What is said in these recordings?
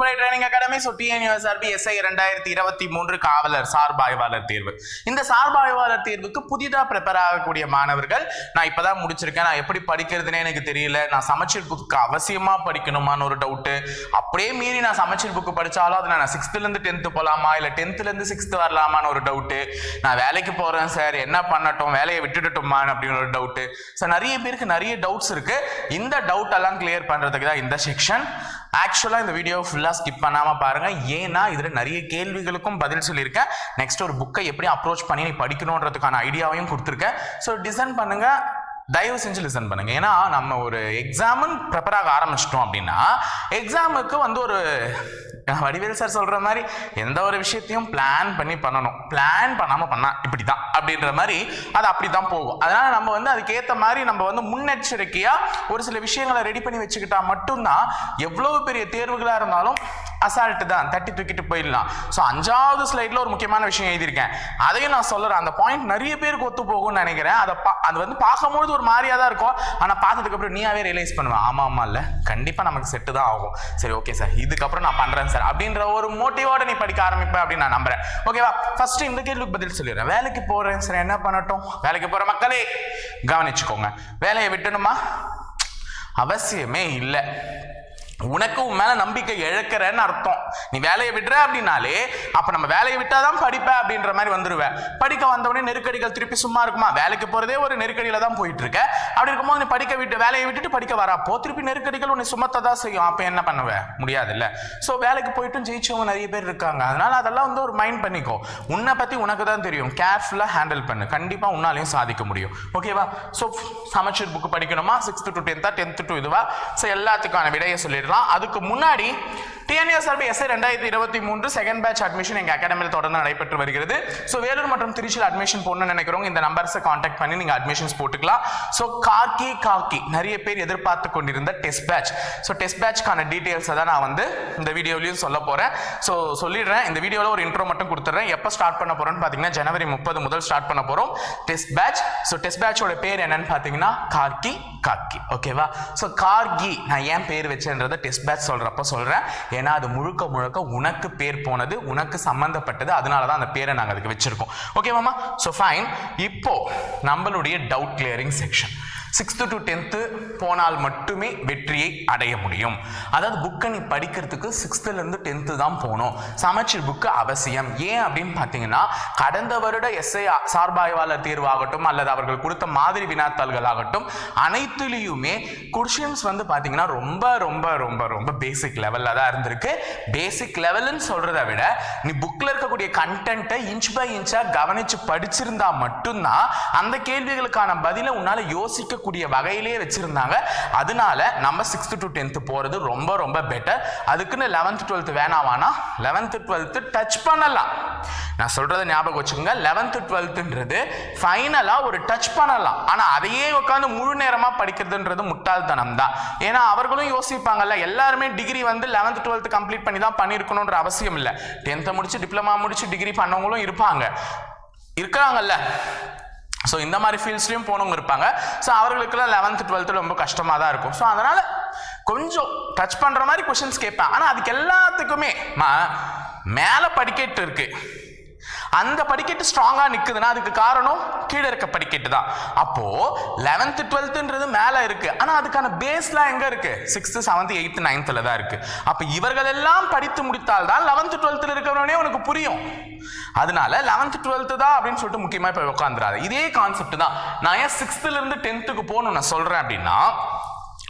முப்படை training academy. So TNUSRB SI 2023 காவலர் சார்பாய்வாளர் தேர்வு. இந்த சார்பாய்வாளர் தேர்வுக்கு புதிதாக ப்ரிப்பேர் ஆகக்கூடிய மாணவர்கள், நான் இப்போதான் முடிச்சிருக்கேன், நான் எப்படி படிக்கிறதுனே எனக்கு தெரியல, நான் சமச்சீர் புக்கு அவசியமாக படிக்கணுமான்னு ஒரு டவுட்டு, அப்படியே மீறி நான் சமச்சீர் புக்கு படித்தாலும் அதில் நான் 6th-லேருந்து 10th போகலாமா இல்லை 10th-லேருந்து 6th வரலாமான்னு ஒரு டவுட்டு, நான் வேலைக்கு போகிறேன் சார் என்ன பண்ணட்டும், வேலையை விட்டுட்டுமா அப்படின்னு ஒரு டவுட்டு. ஸோ நிறைய பேருக்கு நிறைய டவுட்ஸ் இருக்கு. இந்த டவுட் எல்லாம் கிளியர் பண்ணுறதுக்கு தான் இந்த செக்ஷன். ஆக்சுவலாக இந்த வீடியோ ஃபுல்லாக ஸ்கிப் பண்ணாமல் பாருங்கள். ஏன்னா இதில் நிறைய கேள்விகளுக்கும் பதில் சொல்லியிருக்கேன். நெக்ஸ்ட் ஒரு புக்கை எப்படி அப்ரோச் பண்ணி நீ படிக்கணுன்றதுக்கான ஐடியாவையும் கொடுத்துருக்கேன். ஸோ டிசைன் பண்ணுங்கள், தயவு செஞ்சு லிசன் பண்ணுங்க. ஏன்னா நம்ம ஒரு எக்ஸாமுன்னு ப்ரிப்பேர் ஆக ஆரம்பிச்சிட்டோம் அப்படின்னா எக்ஸாமுக்கு ஒரு வடிவேல் சார் சொல்ற மாதிரி எந்த ஒரு விஷயத்தையும் பிளான் பண்ணி பண்ணணும். பிளான் பண்ணாம பண்ணா இப்படிதான் அப்படின்ற மாதிரி அது அப்படிதான் போகும். அதனால நம்ம அதுக்கேற்ற மாதிரி நம்ம முன்னெச்சரிக்கையா ஒரு சில விஷயங்களை ரெடி பண்ணி வச்சுக்கிட்டா மட்டும்தான் எவ்வளவு பெரிய தேர்வுகளா இருந்தாலும் அசால்ட்டு தான், தட்டி தூக்கிட்டு போயிடலாம். ஸோ 5வது ஸ்லைட்ல ஒரு முக்கியமான விஷயம் எழுதியிருக்கேன், அதையும் நான் சொல்றேன். அந்த பாயிண்ட் நிறைய பேருக்கு ஒத்து போகும்னு நினைக்கிறேன். அது பார்க்கும்போது ஒரு மாதிரியா தான் இருக்கும், ஆனால் பார்த்ததுக்கு அப்புறம் நீயாவே ரியலைஸ் பண்ணுவேன், ஆமா இல்ல கண்டிப்பா நமக்கு செட்டு தான் ஆகும். சரி ஓகே சார், இதுக்கப்புறம் நான் பண்றேன் சார் அப்படின்ற ஒரு மோட்டிவோட நீ படிக்க ஆரம்பிப்ப அப்படின்னு நான் நம்புறேன். ஓகேவா? ஃபர்ஸ்ட் இந்த கேள்விக்கு பதில் சொல்லிடுறேன். வேலைக்கு போறேன் சார், என்ன பண்ணட்டும்? வேலைக்கு போற மக்களே கவனிச்சுக்கோங்க, வேலையை விட்டணுமா? அவசியமே இல்லை. உனக்கு உன் மேல நம்பிக்கை இழக்கிறன்னு அர்த்தம். நீ வேலையை விடுற அப்படின்னாலே அப்ப நம்ம வேலையை விட்டாதான் படிப்ப அப்படின்ற மாதிரி வந்துருவேன். படிக்க வந்தவொடனே நெருக்கடிகள் திருப்பி சும்மா இருக்குமா? வேலைக்கு போறதே ஒரு நெருக்கடியில தான் போயிட்டு இருக்க. அப்படி இருக்கும்போது நீ வேலையை விட்டுட்டு படிக்க வரப்போ திருப்பி நெருக்கடிகள் உன்னை சுமத்ததான் செய்யும். அப்ப என்ன பண்ணுவ? முடியாது இல்ல. ஸோ வேலைக்கு போயிட்டும் ஜெயிச்சவங்க நிறைய பேர் இருக்காங்க. அதனால அதெல்லாம் ஒரு மைண்ட் பண்ணிக்கோ. உன்னை பத்தி உனக்கு தான் தெரியும், கேர்ஃபுல்லா ஹேண்டில் பண்ணு, கண்டிப்பா உன்னாலையும் சாதிக்க முடியும். ஓகேவா? ஸோ சமச்சீர் புக் படிக்கணுமா? 6th to 10th, 10th to இதுவா? ஸோ எல்லாத்துக்கான விடையை சொல்லிடுறேன். அதுக்கு முன்னாடி TNUSRB SI 2023 second batch admission எங்க அகாடமியில் தொடர்ந்து நடைபெற்று வருகிறது. ஸோ வேலூர் மற்றும் திருச்சியில் அட்மிஷன் போடணும்னு நினைக்கிறவங்க இந்த நம்பர்ஸை காண்டாக்ட் பண்ணி நீங்க அட்மிஷன்ஸ் போட்டுக்கலாம். ஸோ காக்கி நிறைய பேர் எதிர்பார்த்து கொண்டிருந்த டெஸ்ட் பேட்ச். ஸோ டெஸ்ட் பேட்ச்க்கான டீடைல்ஸை தான் நான் இந்த வீடியோலையும் சொல்ல போறேன். ஸோ சொல்லிடுறேன், இந்த வீடியோவில் ஒரு இன்ட்ரோ மட்டும் கொடுத்துட்றேன். எப்போ ஸ்டார்ட் பண்ண போறோம்னு பார்த்தீங்கன்னா ஜனவரி 30 முதல் ஸ்டார்ட் பண்ண போறோம் டெஸ்ட் பேட்ச். ஸோ டெஸ்ட் பேட்சோட பேர் என்னன்னு பார்த்தீங்கன்னா காக்கி. ஓகேவா? ஸோ கார்கி நான் ஏன் பேர் வச்சேன்றதை டெஸ்ட் பேட்ச் சொல்றப்ப சொல்றேன். ஏன்னா அது முழுக்க உனக்கு பேர் போனது, உனக்கு சம்பந்தப்பட்டது, அதனால தான் அந்த பேரை நாங்கள் அதுக்கு வச்சிருக்கோம். ஓகேவாமா? So fine. இப்போ நம்மளுடைய doubt clearing section. 6th to 10th போனால் மட்டுமே வெற்றியை அடைய முடியும். அதாவது புக்கை நீ படிக்கிறதுக்கு 6th-லேருந்து 10th தான் போகணும். சமச்சீர் புக்கு அவசியம். ஏன் அப்படின்னு பார்த்தீங்கன்னா கடந்த வருட எஸ்ஐ சார்பாய்வாளர் தேர்வாகட்டும் அல்லது அவர்கள் கொடுத்த மாதிரி வினாத்தாள்கள் ஆகட்டும், அனைத்துலேயுமே கொஷின்ஸ் பார்த்தீங்கன்னா ரொம்ப ரொம்ப ரொம்ப ரொம்ப பேசிக் லெவலில் தான் இருந்திருக்கு. பேசிக் லெவல்னு சொல்றதை விட நீ புக்கில் இருக்கக்கூடிய கண்டென்ட்டை இன்ச் பை இன்ச்சா கவனிச்சு படிச்சிருந்தா மட்டும்தான் அந்த கேள்விகளுக்கான பதிலை உன்னால யோசிக்க கூடிய வகையிலேயே வச்சிருந்தாங்க. அதனால நம்ம 6th to 10th போறது ரொம்ப ரொம்ப பெட்டர். அதுக்குன்னு 11th 12th வேணாவானா 11th 12th touch பண்ணலாம். நான் சொல்றதை ஞாபகம் வச்சுக்கோங்க, 11th 12thன்றது ஃபைனலா ஒரு டச் பண்ணலாம். ஆனா அதையே உட்காந்து முழு நேரமா படிக்கிறதுன்றது முட்டாள்தனம் தான். ஏன்னா அவர்களும் யோசிப்பாங்கல்ல, எல்லாருமே டிகிரி 11th 12th கம்ப்ளீட் பண்ணி தான் பண்ணிருக்கணும்ன்ற அவசியம் இல்லை. 10th முடிச்சு டிப்ளமா முடிச்சு டிகிரி பண்ணவங்களும் இருக்காங்கல்ல. ஸோ இந்த மாதிரி ஃபீல்ட்ஸ்லையும் போனவங்க இருப்பாங்க. ஸோ அவர்களுக்குலாம் 11th 12th ரொம்ப கஷ்டமாக தான் இருக்கும். ஸோ அதனால கொஞ்சம் டச் பண்ணுற மாதிரி கொஷின்ஸ் கேட்பேன். ஆனால் அதுக்கு எல்லாத்துக்குமே மேலே படிக்கட்டு இருக்கு. அந்த படிக்கட்டு ஸ்ட்ராங்காக நிற்குதுன்னா அதுக்கு காரணம் கீழே இருக்க படிக்கட்டு தான். அப்போ 11th 12thன்றது மேலே இருக்கு, ஆனால் அதுக்கான பேஸ்லாம் எங்க இருக்கு? 6th 7th 8th 9thல தான் இருக்கு. அப்போ இவர்கள் எல்லாம் படித்து முடித்தால் தான் 11th 12thல இருக்கிறவனே உனக்கு புரியும். அதனால 11th 12th தான் அப்படின்னு சொல்லிட்டு முக்கியமா இப்ப உட்காந்துராது. இதே கான்செப்ட் தான். நான் ஏன் 6th-லேருந்து 10th போகணும் நான் சொல்றேன் அப்படின்னா,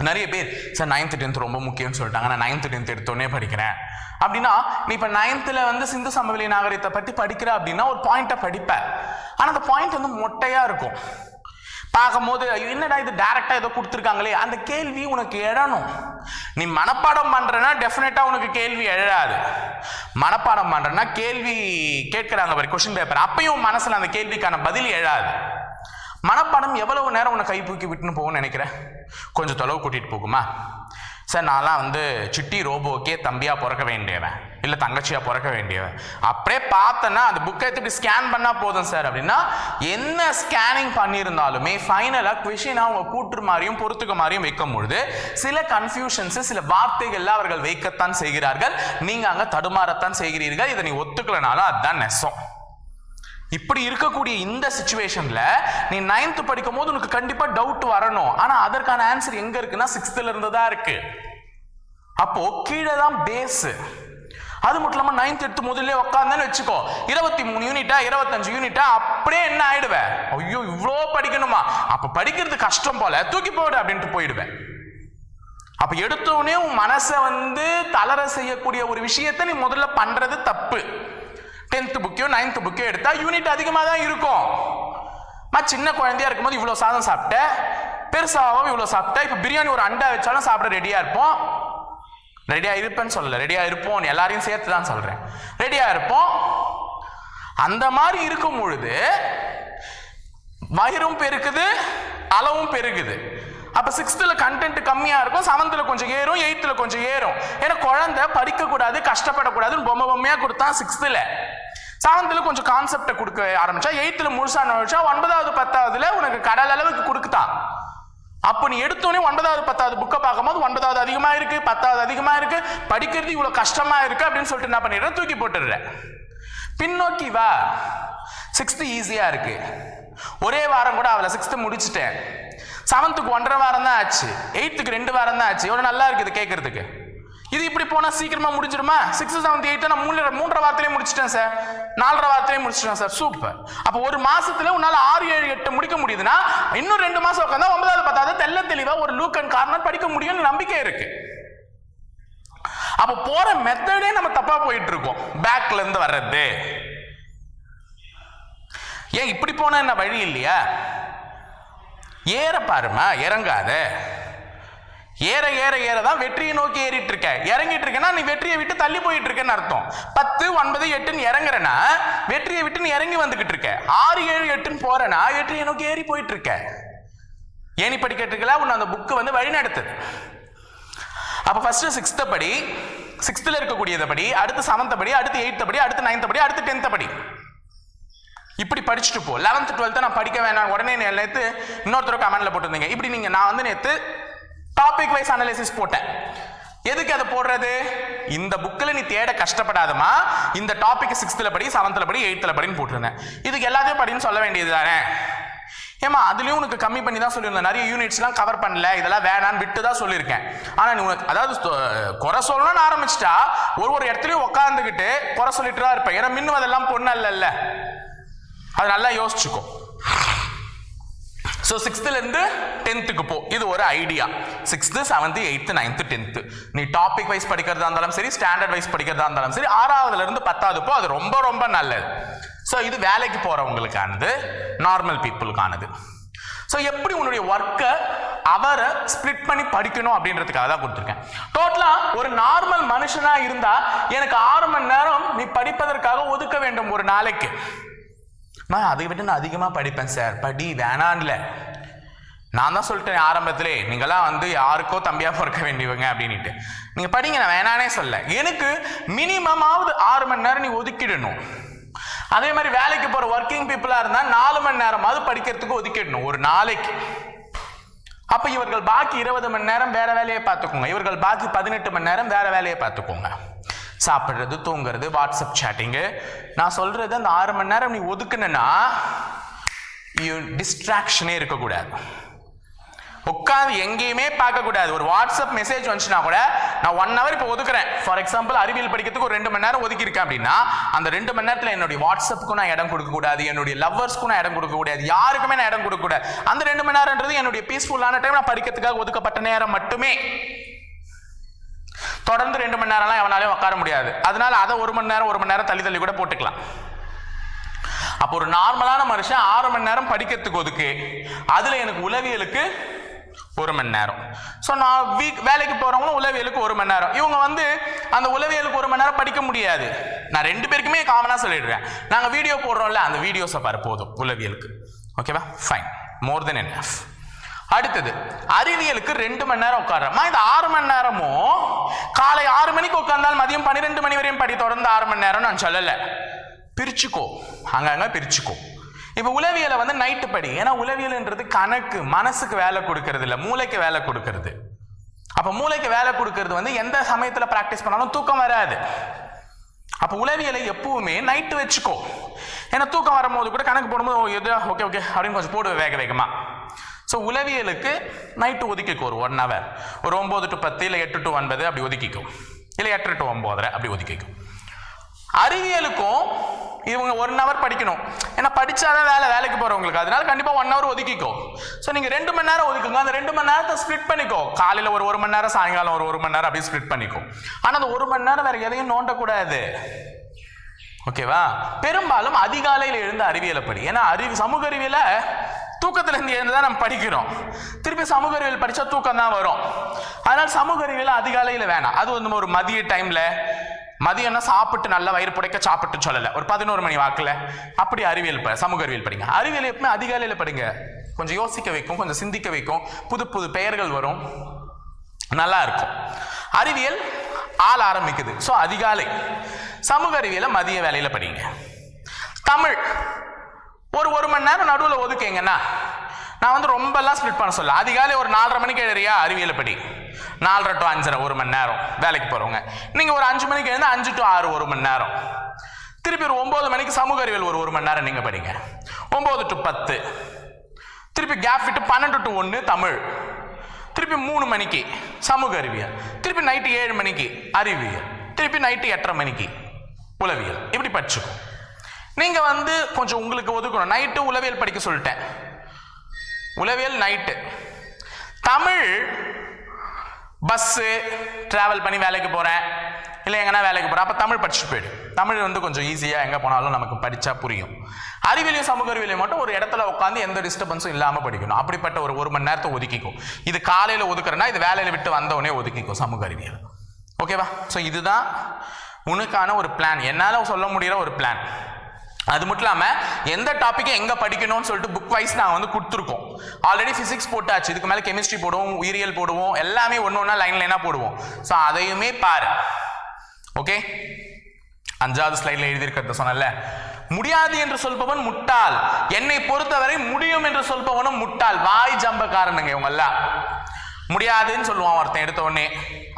நிறைய பேர் சார் 9th 10th ரொம்ப முக்கியம்னு சொல்லிட்டாங்க, நான் 9th 10th எடுத்தோடனே படிக்கிறேன் அப்படின்னா, நீ இப்ப 9th சிந்து சமவெளி நாகரிகத்தை பத்தி படிக்கிற அப்படின்னா ஒரு பாயிண்ட்டை படிப்ப. ஆனா அந்த பாயிண்ட் மொட்டையா இருக்கும். பார்க்கும்போது என்னடா இது டைரக்டா ஏதோ கொடுத்துருக்காங்களே, அந்த கேள்வி உனக்கு எழணும். நீ மனப்பாடம் பண்றனா டெஃபினட்டா உனக்கு கேள்வி எழாது. மனப்பாடம் பண்றனா கேள்வி கேட்கிறாங்க பாரு கொஸ்டின் பேப்பர், அப்பயும் மனசுல அந்த கேள்விக்கான பதில் எழாது. மனப்பாடம் எவ்வளவு நேரம் உன்னை கை தூக்கி விட்டுன்னு போகும்னு நினைக்கிறேன்? கொஞ்சம் தொலைவு கூட்டிட்டு போகுமா? சார் நான்லாம் சிட்டி ரோபோக்கே தம்பியா பிறக்க வேண்டியவன், இல்லை தங்கச்சியா பிறக்க வேண்டியவ. அப்படியே பார்த்தனா அந்த புக்கை எடுத்து இப்படி ஸ்கேன் பண்ணா போதும் சார் அப்படின்னா என்ன ஸ்கேனிங் பண்ணியிருந்தாலுமே ஃபைனலாக கொஷினாக அவங்க கூற்று மாதிரியும் பொறுத்துக்க மாதிரியும் வைக்கும் பொழுது சில கன்ஃபியூஷன்ஸ், சில வார்த்தைகள்ல அவர்கள் வைக்கத்தான் செய்கிறார்கள். நீங்க அங்க தடுமாறத்தான் செய்கிறீர்கள். இதை நீ ஒத்துக்கலனாலும் அதுதான் நெசம். இப்படி இருக்கக்கூடிய இந்த சிச்சுவேஷன்ல நீ 9th படிக்கும் போது உனக்கு கண்டிப்பா டவுட் வரணும். ஆனா அதற்கான ஆன்சர் எங்க இருக்குன்னா 6th இருந்து தான் இருக்கு. அப்போ கீழே தான் பேஸ். அது மட்டும் இல்லாம 9th எடுத்து முதல்ல உட்கார்ந்தேன்னு வச்சுக்கோ, 23 யூனிட்டா 25 யூனிட்டா அப்படியே என்ன ஆயிடுவேன், ஐயோ இவ்வளோ படிக்கணுமா, அப்ப படிக்கிறது கஷ்டம் போல தூக்கி போடு அப்படின்ட்டு போயிடுவேன். அப்ப எடுத்தோடனே உன் மனசை தளர செய்யக்கூடிய ஒரு விஷயத்தை நீ முதல்ல பண்றது தப்பு. 10th புக்கையோ 9th புக்கையோ எடுத்தா யூனிட் அதிகமாக தான் இருக்கும். சின்ன குழந்தையா இருக்கும்போது இவ்வளோ சாதம் சாப்பிட்ட, பெருசாகவும் இவ்வளோ சாப்பிட்ட, இப்போ பிரியாணி ஒரு அண்டா வச்சாலும் சாப்பிட ரெடியா இருப்போம். ரெடியா இருப்பேன்னு சொல்லல, ரெடியா இருப்போம், எல்லாரையும் சேர்த்து தான் சொல்றேன். ரெடியா இருப்போம். அந்த மாதிரி இருக்கும் பொழுது வயிறும் பெருக்குது, அளவும் பெருகுது. அப்ப 6th கண்டென்ட் கம்மியா இருக்கும், 7th கொஞ்சம் ஏறும், 8th கொஞ்சம் ஏறும். ஏன்னா குழந்தை படிக்க கூடாது, கஷ்டப்படக்கூடாதுன்னு பொம்மையா கொடுத்தா 6th. 7th கொஞ்சம் கான்செப்டை கொடுக்க ஆரம்பிச்சா, 8th முழுசா ஆரம்பிச்சா, 9வது 10வதுல உனக்கு கடல் அளவுக்கு கொடுக்குதான். அப்போ நீ எடுத்தோடனே 9வது 10வது புக்கை பார்க்கும்போது 9வது அதிகமா இருக்கு, 10வது அதிகமா இருக்கு, படிக்கிறது இவ்வளவு கஷ்டமா இருக்கு அப்படின்னு சொல்லிட்டு என்ன பண்ணிடுற, தூக்கி போட்டுடுற. பின்னோக்கி வா. 6th ஈஸியா இருக்கு, ஒரே வாரம் கூட அவளை 6th முடிச்சுட்டேன். 7th 1.5 வாரம் தான் ஆச்சு, 8th 2 வாரம் தான் ஆச்சு. எவ்வளவு நல்லா இருக்குது கேட்கறதுக்கு. இது இப்படி போனா சீக்கிரமா முடிஞ்சிருமா? 6th 7th 8th நான் 3.5 வாரத்திலே முடிச்சிட்டேன் சார், 4.5 வாரத்திலே முடிச்சிட்டேன் சார், சூப்பர். அப்போ ஒரு மாசத்துல உன்னால 6, 7, 8 முடிக்க முடியுதுன்னா இன்னும் 2 மாசம் உட்காந்தா 9வது 10வது தெல்ல தெளிவா ஒரு லூக் அண்ட் கார்னர் படிக்க முடியும்னு நம்பிக்கை இருக்கு. அப்போ போற மெத்தடே நம்ம தப்பா போயிட்டு இருக்கோம். பேக்ல இருந்து வர்றது ஏன் இப்படி போனா என்ன வழி இல்லையா? ஏற பாருமா, இறங்காத. ஏற ஏற ஏறதான் வெற்றியை நோக்கி ஏறிட்டு இருக்க. இறங்கிட்டு இருக்கேன்னா நீ வெற்றியை விட்டு தள்ளி போயிட்டு இருக்கேன்னு அர்த்தம். 10, 9, 8 இறங்குறனா வெற்றியை விட்டு நீ இறங்கி வந்துகிட்டு இருக்க. 6, 7, 8 போறனா வெற்றியை நோக்கி ஏறி போயிட்டு இருக்க. ஏனி படிக்கட்டுகளா உன்னை அந்த புக்கு வழி நடத்துது. அப்ப ஃபர்ஸ்ட் 6th படி, 6th இருக்கக்கூடியதை படி, அடுத்து 7th படி, அடுத்து 8th படி, அடுத்து 9th படி, அடுத்து 10th படி. இப்படி படிச்சுட்டு போ. 11th 12th நான் படிக்க வேணாம். உடனே நேற்று இன்னொருத்தர் கமெண்ட்ல போட்டிருந்தீங்க இப்படி நீங்க, நான் நேற்று டாபிக் வைஸ் அனாலிசிஸ் போட்டேன். எதுக்கு அதை போடுறது? இந்த புக்கில் நீ தேட கஷ்டப்படாதமா, இந்த டாபிக் 6th படி, 7th படி, 8th படின்னு போட்டிருந்தேன். இதுக்கு எல்லாத்தையும் படின்னு சொல்ல வேண்டியது தானே. ஏமா அதுலயும் உனக்கு கம்மி பண்ணி தான் சொல்லியிருந்தேன், நிறைய யூனிட்ஸ்லாம் கவர் பண்ணல, இதெல்லாம் வேணான்னு விட்டு தான் சொல்லியிருக்கேன். ஆனா நீ உனக்கு அதாவது குறை சொல்லணும்னு ஆரம்பிச்சிட்டா ஒரு இடத்துலயும் உட்காந்துக்கிட்டு குறை சொல்லிட்டு தான் இருப்பேன். ஏன்னா மின்னும் அதெல்லாம் பொண்ணு அல்ல, அது நல்லா யோசிச்சுக்கோ. ஸோ 6th இருந்து 10th போ. இது ஒரு idea. 6th 7th 8th 9th 10th நீ டாபிக் வைஸ் படிக்கிறதா இருந்தாலும் சரி, ஸ்டாண்டர்ட் வைஸ் படிக்கிறதா இருந்தாலும் சரி, 6வதுல இருந்து 10வது போ. அது ரொம்ப ரொம்ப நல்லது. ஸோ இது வேலைக்கு போறவங்களுக்கானது, நார்மல் பீப்புளுக்கானது. ஸோ எப்படி உன்னுடைய ஒர்க்கை அவரை ஸ்பிளிட் பண்ணி படிக்கணும் அப்படின்றதுக்காக தான் கொடுத்துருக்கேன். டோட்டலா ஒரு நார்மல் மனுஷனா இருந்தா எனக்கு 6 மணி நேரம் நீ படிப்பதற்காக ஒதுக்க வேண்டும் ஒரு நாளைக்கு. நான் அதை விட்டு நான் அதிகமா படிப்பேன் சார், படி வேணான்ல. நான் தான் சொல்லிட்டேன் ஆரம்பத்திலே, நீங்களாம் யாருக்கோ தம்பியா பிறக்க வேண்டியவங்க அப்படின்ட்டு. நீங்க படிங்க, நான் வேணானே சொல்ல. எனக்கு மினிமமாவது 6 மணி நேரம் நீ ஒதுக்கிடணும். அதே மாதிரி வேலைக்கு போற ஒர்க்கிங் பீப்புளா இருந்தா 4 மணி நேரமாவது படிக்கிறதுக்கு ஒதுக்கிடணும் ஒரு நாளைக்கு. அப்ப இவர்கள் பாக்கி 20 மணி நேரம் வேற வேலையை பார்த்துக்கோங்க, இவர்கள் பாக்கி 18 மணி நேரம் வேற வேலையை பார்த்துக்கோங்க. சாப்பிட்றது, தூங்குறது, வாட்ஸ்அப் சேட்டிங்கு. நான் சொல்றது அந்த 6 மணி நேரம் நீ ஒதுக்குனா டிஸ்ட்ராக்ஷனே இருக்கக்கூடாது. உட்காந்து எங்கேயுமே பார்க்க கூடாது. ஒரு வாட்ஸ்அப் மெசேஜ் வந்துச்சுன்னா கூட நான் 1 hour இப்போ ஒதுக்குறேன். ஃபார் எக்ஸாம்பிள் அறிவியல் படிக்கிறதுக்கு ஒரு 2 மணி நேரம் ஒதுக்கி இருக்கேன் அப்படின்னா அந்த 2 மணி நேரத்தில் என்னுடைய வாட்ஸ்அப்புக்கும் நான் இடம் கொடுக்க கூடாது, என்னுடைய லவ்வர்ஸ்க்கும் நான் இடம் கொடுக்க கூடாது, யாருக்குமே நான் இடம் கொடுக்க கூடாது. அந்த 2 மணி நேரம்ன்றது என்னுடைய பீஸ்ஃபுல்லான டைம், நான் படிக்கிறதுக்காக ஒதுக்கப்பட்ட நேரம் மட்டுமே. தொடர்ந்து 2 மணி நேரம்லாம் எவனாலையும் உட்கார முடியாது. அதனால அதை 1 மணி நேரம் தள்ளி தள்ளி கூட போட்டுக்கலாம். அப்போ ஒரு நார்மலான மனுஷன் 6 மணி நேரம் படிக்கிறதுக்கு ஒதுக்கு, அதுல எனக்கு உளவியலுக்கு 1 மணி நேரம். ஸோ நான் வேலைக்கு போறவங்களும் உளவியலுக்கு 1 மணி நேரம். இவங்க அந்த உளவியலுக்கு 1 மணி நேரம் படிக்க முடியாது. நான் 2 பேருக்குமே காமனா சொல்லிடுறேன். நாங்க வீடியோ போடுறோம்ல, அந்த வீடியோஸை பாரு போதும் உளவியலுக்கு. ஓகேவா? ஃபைன், மோர் தென் எனஃப். அடுத்தது அறிவியலுக்கு 2 மணி நேரம் உட்கார்றமா, இந்த 6 மணி நேரமும் காலை 6 மணிக்கு உட்கார்ந்தால் மதியம் 12 மணி வரையும் படி, தொடர்ந்து 6 மணி நேரம் நான் சொல்லல, பிரிச்சுக்கோ, அங்கங்க பிரிச்சுக்கோ. இப்ப உளவியலை வந்து நைட்டு படி, ஏன்னா உளவியல்ன்றது கணக்கு, மனசுக்கு வேலை கொடுக்கறது இல்ல, மூளைக்கு வேலை கொடுக்கறது. அப்ப மூளைக்கு வேலை கொடுக்கறது வந்து எந்த சமயத்துல பிராக்டிஸ் பண்ணாலும் தூக்கம் வராது. அப்ப உளவியலை எப்பவுமே நைட்டு வச்சுக்கோ, ஏன்னா தூக்கம் வரும்போது கூட கணக்கு போடும்போது எது ஓகே ஓகே அப்படின்னு கொஞ்சம் போடுவேன் வேக வேகமா. ஸோ உளவியலுக்கு நைட்டு ஒதுக்கிக்கோ ஒரு 1 hour, ஒரு 9 to 10 இல்லை 8 to 9 அப்படி ஒதுக்கிக்கும், இல்லை 8 to 9 அப்படி ஒதுக்கிக்கும். அறிவியலுக்கும் இவங்க 1 hour படிக்கணும், ஏன்னா படிச்சாதான் வேலைக்கு போறவங்களுக்கு, அதனால கண்டிப்பா 1 hour ஒதுக்கிக்கோ. ஸோ நீங்க 2 மணி நேரம் ஒதுக்குங்க, அந்த 2 மணி நேரத்தை ஸ்பிளிட் பண்ணிக்கோ, காலையில ஒரு 1 மணி நேரம், சாயங்காலம் ஒரு 1 மணி நேரம் அப்படி ஸ்பிளிட் பண்ணிக்கோ. ஆனா அந்த 1 மணி நேரம் வேற எதையும் நோண்டக்கூடாது, ஓகேவா? பெரும்பாலும் அதிகாலையில் எழுந்த அறிவியலை படி, ஏன்னா சமூக அறிவியல தூக்கத்துல இருந்து எழுந்துதான் நம்ம படிக்கிறோம், திருப்பி சமூக அறிவியல் படிச்சா தூக்கம் தான் வரும். அதனால சமூக அறிவியல அதிகாலையில வேணாம், அது வந்து ஒரு மதிய டைம்ல, மதியம்னா சாப்பிட்டு நல்லா வயிறு புடைக்க சாப்பிட்டு சொல்லல, ஒரு 11 மணி வாக்குல அப்படி அறிவியல் சமூக அறிவியல் படிங்க. அறிவியல் எப்பவுமே அதிகாலையில படிங்க, கொஞ்சம் யோசிக்க வைக்கும், கொஞ்சம் சிந்திக்க வைக்கும், புது புது பெயர்கள் வரும், நல்லா இருக்கும். அறிவியல் ஆள் ஆரம்பிக்குது, ஸோ அதிகாலை. சமூக அறிவியலை மதிய வேலையில படிங்க. தமிழ் ஒரு மணி நேரம் நடுவில் ஒதுக்கிங்கன்னா, நான் வந்து ரொம்ப எல்லாம் ஸ்பிளிட் பண்ண சொல்ல, அதிகாலை ஒரு 4:30 மணிக்கு எழுறியா அறிவியலை படி, 4:30 to 5:30 1 மணி நேரம் வேலைக்கு போறவங்க. நீங்க ஒரு 5 மணிக்கு எழுந்து 5 to 6 1 மணி நேரம், திருப்பி ஒரு 9 மணிக்கு சமூக அறிவியல் ஒரு 1 மணி நேரம் நீங்க படிங்க, 9 to 10, திருப்பி கேப் விட்டு 12 to 1 தமிழ், திருப்பி 3 மணிக்கு சமூக அறிவியல், திருப்பி நைட்டு 7 மணிக்கு அறிவியல், திருப்பி நைட்டு 8:30 மணிக்கு உளவியல், இப்படி படிச்சுக்கும். நீங்க வந்து கொஞ்சம் உங்களுக்கு ஒதுக்கணும், நைட்டு உளவியல் படிக்க சொல்லிட்டேன், உளவியல் நைட்டு. தமிழ் பஸ்ஸு டிராவல் பண்ணி வேலைக்கு போறேன், இல்லை எங்கன்னா வேலைக்கு போறேன், அப்ப தமிழ் படிச்சுட்டு போயிடு. தமிழ் வந்து கொஞ்சம் ஈஸியா எங்க போனாலும் நமக்கு படிச்சா புரியும். அறிவியலையும் சமூக அறிவியலையும் மட்டும் ஒரு இடத்துல உட்காந்து எந்த டிஸ்டர்பன்ஸும் இல்லாம படிக்கணும், அப்படிப்பட்ட ஒரு 1 மணி நேரத்தை ஒதுக்கிக்கும். இது காலையில ஒதுக்குறேன்னா இது வேலையில விட்டு வந்தவனே ஒதுக்கிக்கும் சமூக அறிவியல், ஓகேவா? ஸோ இதுதான் உனக்கான ஒரு பிளான், என்னால சொல்ல முடியற ஒரு பிளான். அது மட்டும் இல்லாம எந்த டாபிக்கை எங்க படிக்கணும்னு சொல்லிட்டு புக் வைஸ் நான் வந்து கொடுத்துருக்கோம். ஆல்ரெடி பிசிக்ஸ் போட்டாச்சு, இதுக்கு மேல கெமிஸ்ட்ரி போடுவோம், உயிரியல் போடுவோம், எல்லாமே ஒன்னொன்னா லைனா போடுவோம். ஸோ அதையுமே பாரு, ஓகே? 5வது ஸ்லைட்ல எழுதியிருக்கிறத சொன்னல, முடியாது என்று சொல்பவன் முட்டாள், என்னை பொறுத்தவரை முடியும் என்று சொல்பவனும் முட்டாள். வாய் ஜம்பக்காரனுங்க இவங்க எல்லாம். முடியாதுன்னு சொல்லுவான் ஒருத்தன் எடுத்த உடனே,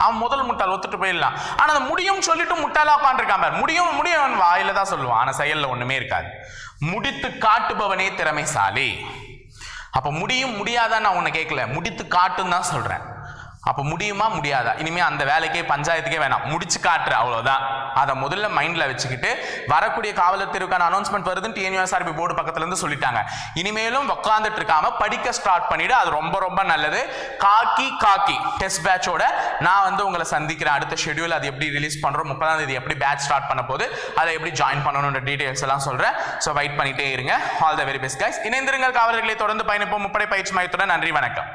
அவன் முதல் முட்டாள், ஒத்துட்டு போயிடலாம். ஆனா அந்த முடியும் சொல்லிட்டு முட்டாளா உட்காந்துருக்காம, முடியும் முடியும் வாயில தான் சொல்லுவான், ஆனா செயல்ல ஒண்ணுமே இருக்காது. முடித்து காட்டுபவனே திறமைசாலி. அப்ப முடியும் முடியாதா நான் உன்னை கேட்கல, முடித்து காட்டுன்னு தான் சொல்றேன். அப்ப முடியுமா முடியாதா, இனிமே அந்த வேலைக்கே பஞ்சாயத்துக்கே வேணாம், முடிச்சு காட்டுற, அவ்வளவுதான். அதை முதல்ல மைண்ட்ல வச்சுக்கிட்டு வரக்கூடிய காவலர் தேர்வுக்கான அனௌன்ஸ்மெண்ட் வருதுன்னு TNUSRB போர்டு பக்கத்துல இருந்து சொல்லிட்டாங்க. இனிமேலும் உட்காந்துட்டு இருக்காம படிக்க ஸ்டார்ட் பண்ணிடு, அது ரொம்ப ரொம்ப நல்லது. காக்கி டெஸ்ட் பேட்சோட நான் வந்து உங்களை சந்திக்கிறேன். அடுத்த ஷெட்யூல் அது எப்படி ரிலீஸ் பண்றோம், 30ஆம் தேதி எப்படி பேட்ச் ஸ்டார்ட் பண்ண போது, அதை எப்படி ஜாயின் பண்ணணும்ன்ற டீடைல்ஸ் எல்லாம் சொல்றேன். ஸோ வெயிட் பண்ணிட்டே இருங்க. All the very best guys. இணைந்திருங்கள் காவலர்களை, தொடர்ந்து பயணிப்போம் முப்படை பயிற்சி மையத்துடன். நன்றி, வணக்கம்.